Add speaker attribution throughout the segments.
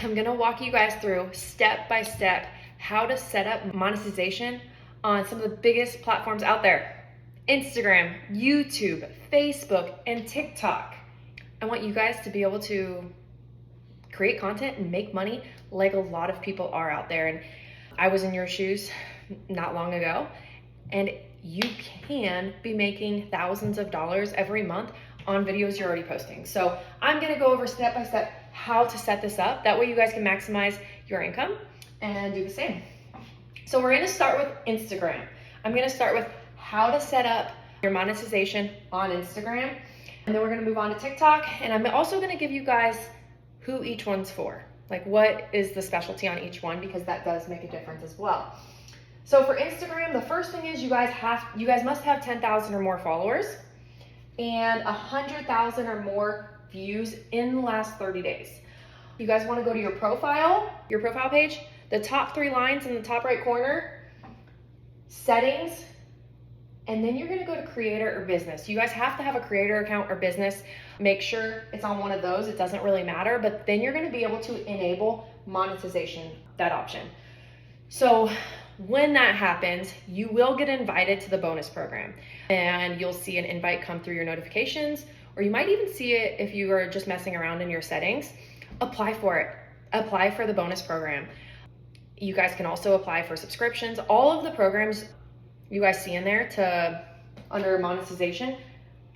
Speaker 1: I'm gonna walk you guys through step by step how to set up monetization on some of the biggest platforms out there. Instagram, YouTube, Facebook, and TikTok. I want you guys to be able to create content and make money like a lot of people are out there. And I was in your shoes not long ago, and you can be making thousands of dollars every month on videos you're already posting. So I'm gonna go over step by step how to set this up. That way you guys can maximize your income and do the same. So we're gonna start with Instagram. I'm gonna start with how to set up your monetization on Instagram. And then we're gonna move on to TikTok. And I'm also gonna give you guys who each one's for. Like what is the specialty on each one, because that does make a difference as well. So for Instagram, the first thing is you guys must have 10,000 or more followers and 100,000 or more views in the last 30 days. You guys wanna go to your profile page, the top 3 lines in the top right corner, settings, and then you're gonna go to creator or business. You guys have to have a creator account or business. Make sure it's on one of those, it doesn't really matter, but then you're gonna be able to enable monetization, that option. So when that happens, you will get invited to the bonus program and you'll see an invite come through your notifications, or you might even see it if you are just messing around in your settings. Apply for it. Apply for the bonus program. You guys can also apply for subscriptions. All of the programs you guys see in there under monetization,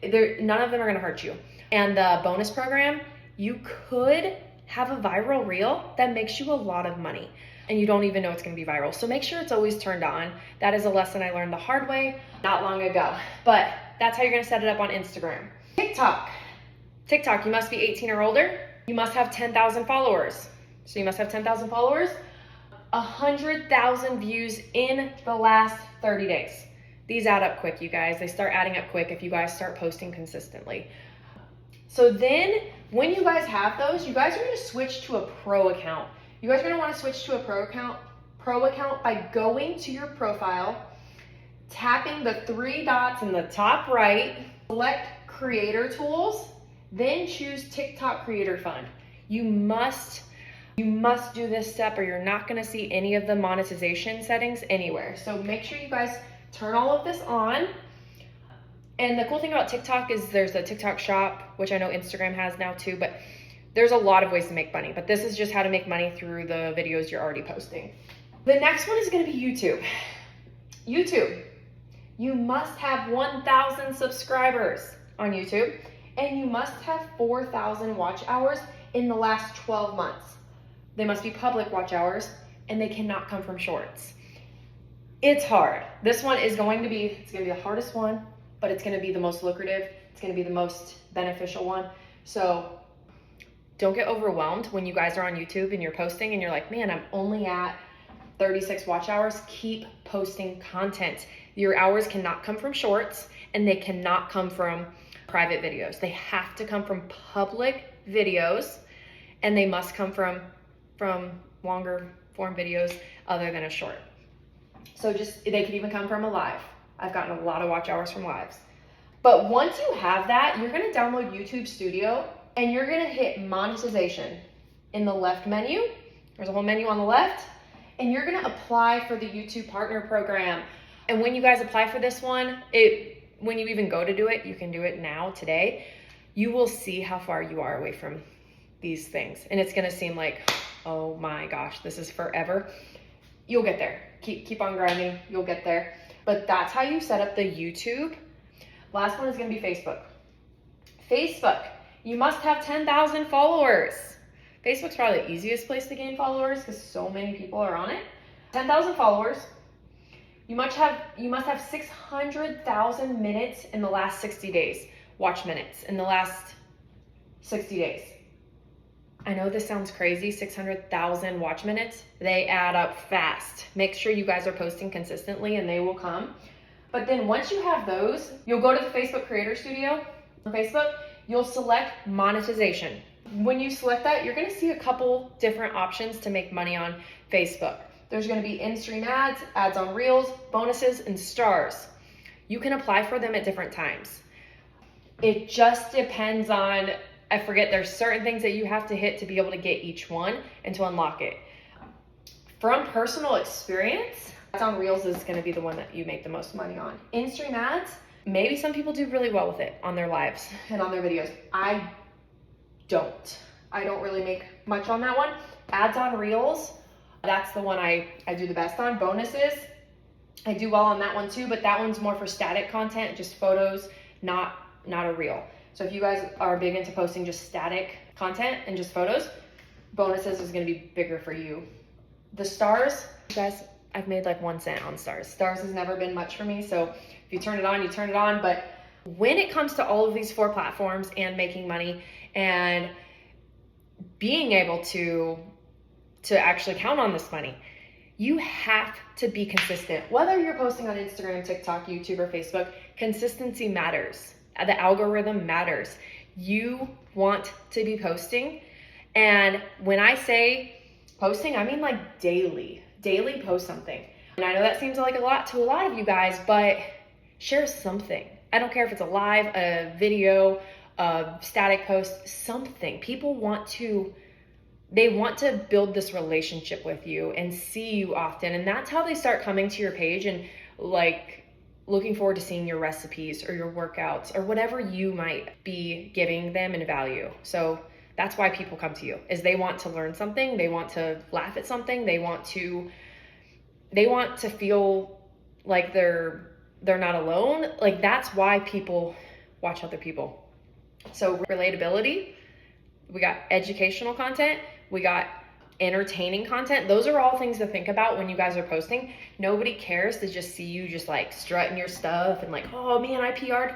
Speaker 1: none of them are gonna hurt you. And the bonus program, you could have a viral reel that makes you a lot of money and you don't even know it's gonna be viral. So make sure it's always turned on. That is a lesson I learned the hard way not long ago, but that's how you're gonna set it up on Instagram. TikTok, you must be 18 or older. You must have 10,000 followers. So you must have 10,000 followers, 100,000 views in the last 30 days. These add up quick, you guys. They start adding up quick if you guys start posting consistently. So then when you guys have those, you guys are gonna switch to a pro account. You guys are gonna wanna switch to a pro account by going to your profile, tapping the 3 dots in the top right, select creator tools, then choose TikTok Creator Fund. You must do this step or you're not gonna see any of the monetization settings anywhere. So make sure you guys turn all of this on. And the cool thing about TikTok is there's a TikTok shop, which I know Instagram has now too, but there's a lot of ways to make money, but this is just how to make money through the videos you're already posting. The next one is gonna be YouTube. You must have 1,000 subscribers on YouTube, and you must have 4,000 watch hours in the last 12 months. They must be public watch hours, and they cannot come from shorts. It's hard. This one is going to be, it's gonna be the hardest one, but it's gonna be the most lucrative. It's gonna be the most beneficial one. So don't get overwhelmed when you guys are on YouTube and you're posting and you're like, man, I'm only at 36 watch hours. Keep posting content. Your hours cannot come from shorts and they cannot come from private videos. They have to come from public videos, and they must come from longer form videos other than a short. So they could even come from a live. I've gotten a lot of watch hours from lives. But once you have that, you're gonna download YouTube Studio and you're gonna hit monetization in the left menu. There's a whole menu on the left, and you're gonna apply for the YouTube Partner Program. And when you guys apply for this one, when you even go to do it, you can do it now, today, you will see how far you are away from these things. And it's gonna seem like, oh my gosh, this is forever. You'll get there. Keep on grinding, you'll get there. But that's how you set up the YouTube. Last one is gonna be Facebook, you must have 10,000 followers. Facebook's probably the easiest place to gain followers because so many people are on it. 10,000 followers. You must have 600,000 minutes in the last 60 days. Watch minutes in the last 60 days. I know this sounds crazy, 600,000 watch minutes. They add up fast. Make sure you guys are posting consistently and they will come. But then once you have those, you'll go to the Facebook Creator Studio on Facebook, you'll select monetization. When you select that, you're gonna see a couple different options to make money on Facebook. There's gonna be in-stream ads, ads on reels, bonuses, and stars. You can apply for them at different times. It just depends on I forget there's certain things that you have to hit to be able to get each one and to unlock it. From personal experience, ads on Reels is going to be the one that you make the most money on. In-stream ads, maybe some people do really well with it on their lives and on their videos. I don't really make much on that one. Ads on Reels, that's the one I do the best on. Bonuses, I do well on that one too, but that one's more for static content, just photos, not a reel. So if you guys are big into posting just static content and just photos, bonuses is going to be bigger for you. The stars, you guys, I've made like 1 cent on stars. Stars has never been much for me, so if you turn it on, you turn it on. But when it comes to all of these 4 platforms and making money and being able to actually count on this money, you have to be consistent. Whether you're posting on Instagram, TikTok, YouTube, or Facebook, consistency matters. The algorithm matters. You want to be posting. And when I say posting, I mean like daily post something. And I know that seems like a lot to a lot of you guys, but share something. I don't care if it's a live, a video, a static post, something. People want to build this relationship with you and see you often. And that's how they start coming to your page and like looking forward to seeing your recipes or your workouts or whatever you might be giving them in value. So that's why people come to you, is they want to learn something, they want to laugh at something, they want to feel like they're not alone. Like that's why people watch other people. So relatability, we got educational content, we got entertaining content. Those are all things to think about when you guys are posting. Nobody cares to just see you just like strutting your stuff and like, oh man, I PR'd.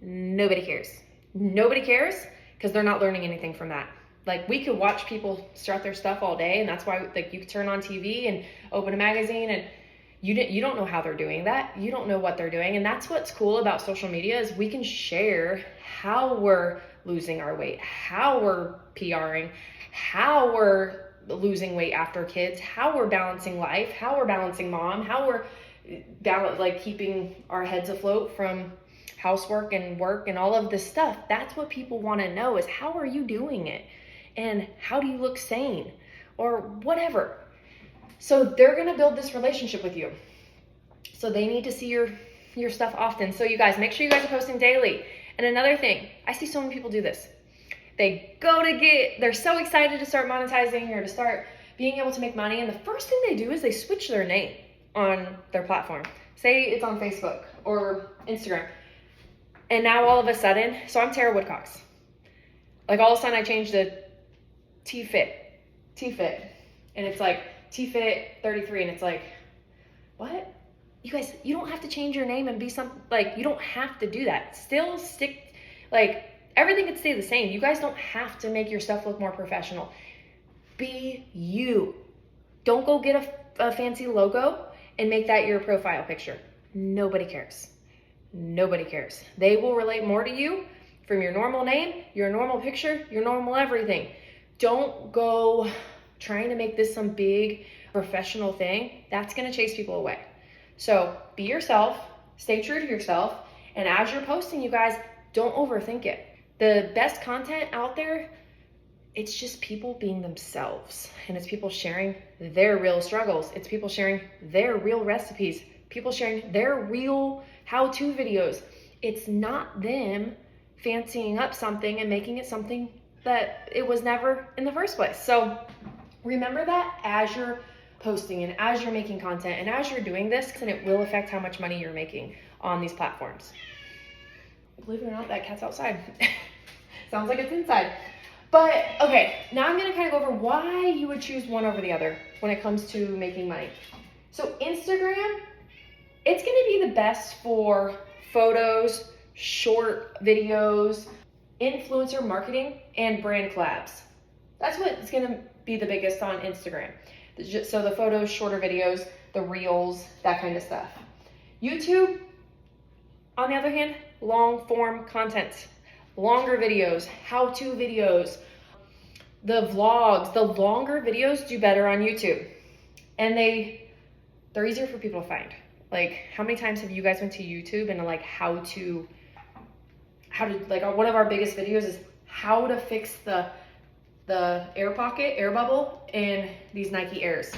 Speaker 1: Nobody cares. Nobody cares because they're not learning anything from that. Like we could watch people strut their stuff all day, and that's why like you could turn on TV and open a magazine and you don't know how they're doing that. You don't know what they're doing. And that's what's cool about social media is we can share how we're losing our weight, how we're PRing, how we're losing weight after kids, how we're balancing life, how we're balancing mom, how we're like keeping our heads afloat from housework and work and all of this stuff. That's what people want to know is how are you doing it? And how do you look sane or whatever? So they're going to build this relationship with you. So they need to see your stuff often. So you guys, make sure you guys are posting daily. And another thing, I see so many people do this. They're so excited to start monetizing or to start being able to make money. And the first thing they do is they switch their name on their platform. Say it's on Facebook or Instagram. And now all of a sudden, so I'm Tara Woodcocks. Like all of a sudden I changed to T-Fit. And it's like T-Fit 33. And it's like, what? You guys, you don't have to change your name and be some, like, you don't have to do that. Still stick, like, everything can stay the same. You guys don't have to make your stuff look more professional. Be you. Don't go get a fancy logo and make that your profile picture. Nobody cares. Nobody cares. They will relate more to you from your normal name, your normal picture, your normal everything. Don't go trying to make this some big professional thing. That's going to chase people away. So be yourself, stay true to yourself, and as you're posting, you guys, don't overthink it. The best content out there, it's just people being themselves, and it's people sharing their real struggles. It's people sharing their real recipes, people sharing their real how-to videos. It's not them fancying up something and making it something that it was never in the first place. So remember that as you're posting and as you're making content and as you're doing this, and it will affect how much money you're making on these platforms. Believe it or not, that cat's outside. Sounds like it's inside. But okay, now I'm gonna kind of go over why you would choose one over the other when it comes to making money. So Instagram, it's gonna be the best for photos, short videos, influencer marketing, and brand collabs. That's what's gonna be the biggest on Instagram. So the photos, shorter videos, the reels, that kind of stuff. YouTube, on the other hand, long form content, longer videos, how-to videos, the vlogs, the longer videos do better on YouTube. And they're easier for people to find. Like, how many times have you guys went to YouTube and like how to like one of our biggest videos is how to fix the air bubble in these Nike Airs,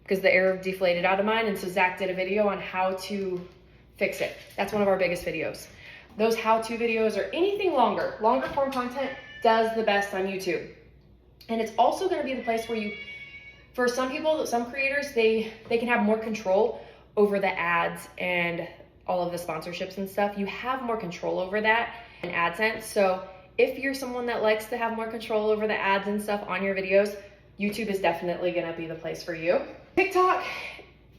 Speaker 1: because the air deflated out of mine. And so Zach did a video on how to fix it. That's one of our biggest videos. Those how-to videos or anything longer form content does the best on YouTube. And it's also going to be the place where for some people, some creators, they can have more control over the ads and all of the sponsorships and stuff. You have more control over that in AdSense. So if you're someone that likes to have more control over the ads and stuff on your videos, YouTube is definitely going to be the place for you. TikTok,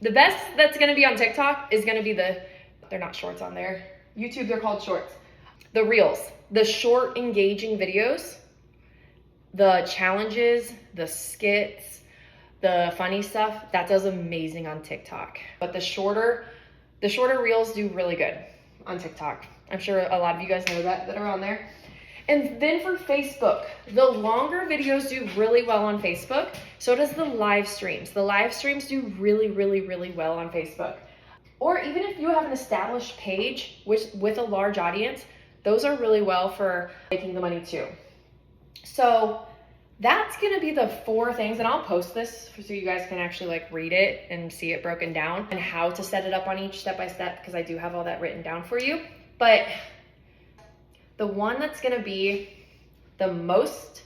Speaker 1: the best that's going to be on TikTok is going to be they're not shorts on there. YouTube, they're called shorts. The reels, the short engaging videos, the challenges, the skits, the funny stuff, that does amazing on TikTok. But the shorter reels do really good on TikTok. I'm sure a lot of you guys know that are on there. And then for Facebook, the longer videos do really well on Facebook. So does the live streams. The live streams do really, really, really well on Facebook. Or even if you have an established page with a large audience, those are really well for making the money too. So that's gonna be the 4 things, and I'll post this so you guys can actually like read it and see it broken down and how to set it up on each step by step, because I do have all that written down for you. But the one that's gonna be the most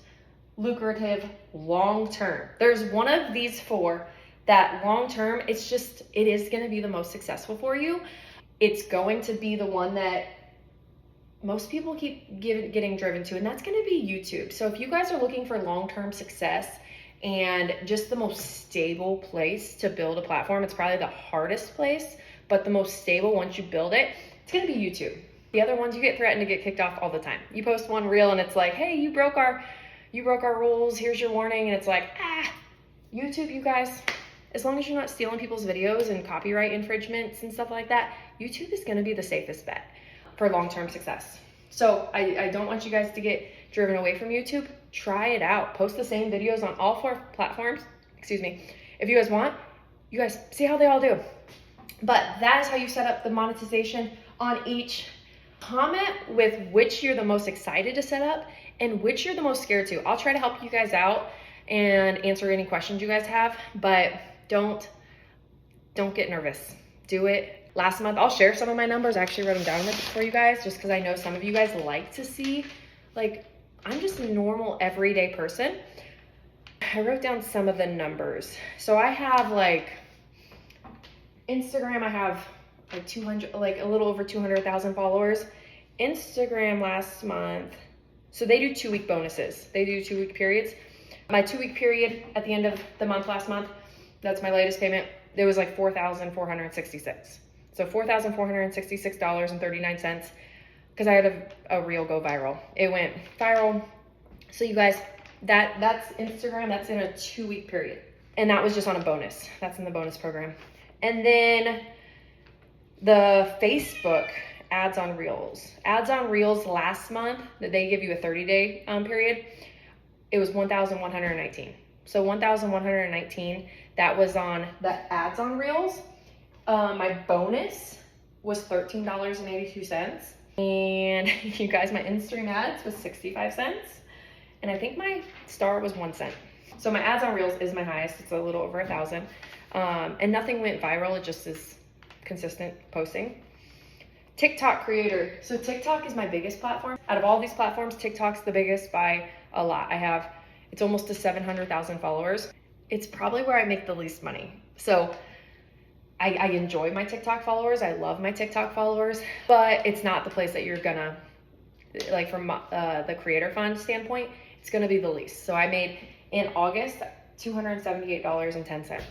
Speaker 1: lucrative long-term, there's one of these 4 that long-term, it is gonna be the most successful for you. It's going to be the one that most people keep getting driven to, and that's gonna be YouTube. So if you guys are looking for long-term success and just the most stable place to build a platform, it's probably the hardest place, but the most stable once you build it, it's gonna be YouTube. The other ones, you get threatened to get kicked off all the time. You post one reel and it's like, hey, you broke our rules, here's your warning. And it's like, YouTube, you guys, as long as you're not stealing people's videos and copyright infringements and stuff like that, YouTube is gonna be the safest bet for long-term success. So I don't want you guys to get driven away from YouTube. Try it out. Post the same videos on all 4 platforms. Excuse me. If you guys want, you guys see how they all do. But that is how you set up the monetization on each. Comment with which you're the most excited to set up and which you're the most scared to. I'll try to help you guys out and answer any questions you guys have, but don't get nervous. Do it. Last month, I'll share some of my numbers. I actually wrote them down for you guys just because I know some of you guys like to see, like, I'm just a normal everyday person. I wrote down some of the numbers. So I have like Instagram, I have like a little over 200,000 followers. Instagram last month, so they do 2-week bonuses. They do 2-week periods. My 2-week period at the end of the month last month, that's my latest payment, there was like $4,466. So $4,466.39 because I had a reel go viral. It went viral. So you guys, that's Instagram, that's in a 2-week period. And that was just on a bonus. That's in the bonus program. And then the Facebook ads on reels. Ads on reels last month, that they give you a 30-day period, it was 1,119. So 1,119, that was on the ads on reels. My bonus was $13.82. And you guys, my in-stream ads was 65 cents. And I think my star was 1 cent. So my ads on reels is my highest. It's a little over 1,000. And nothing went viral. It just is consistent posting. TikTok creator. So TikTok is my biggest platform. Out of all these platforms, TikTok's the biggest by a lot. It's almost to 700,000 followers. It's probably where I make the least money. So I enjoy my TikTok followers. I love my TikTok followers, but it's not the place that you're gonna, like from the creator fund standpoint, it's gonna be the least. So I made in August, $278.10.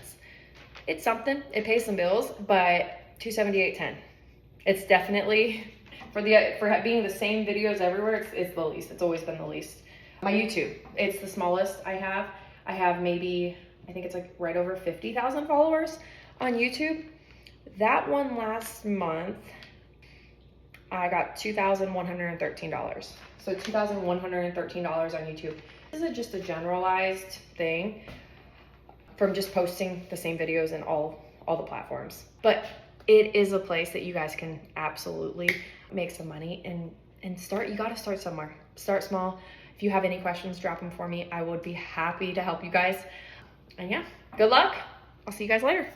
Speaker 1: It's something, it pays some bills, but $278.10. It's definitely, for being the same videos everywhere, it's the least. It's always been the least. My YouTube, it's the smallest I have. I have maybe, I think it's like right over 50,000 followers on YouTube. That one last month, I got $2,113. So $2,113 on YouTube. This is just a generalized thing from just posting the same videos in all the platforms. But it is a place that you guys can absolutely make some money and start. You gotta start somewhere. Start small. If you have any questions, drop them for me. I would be happy to help you guys. And yeah, good luck. I'll see you guys later.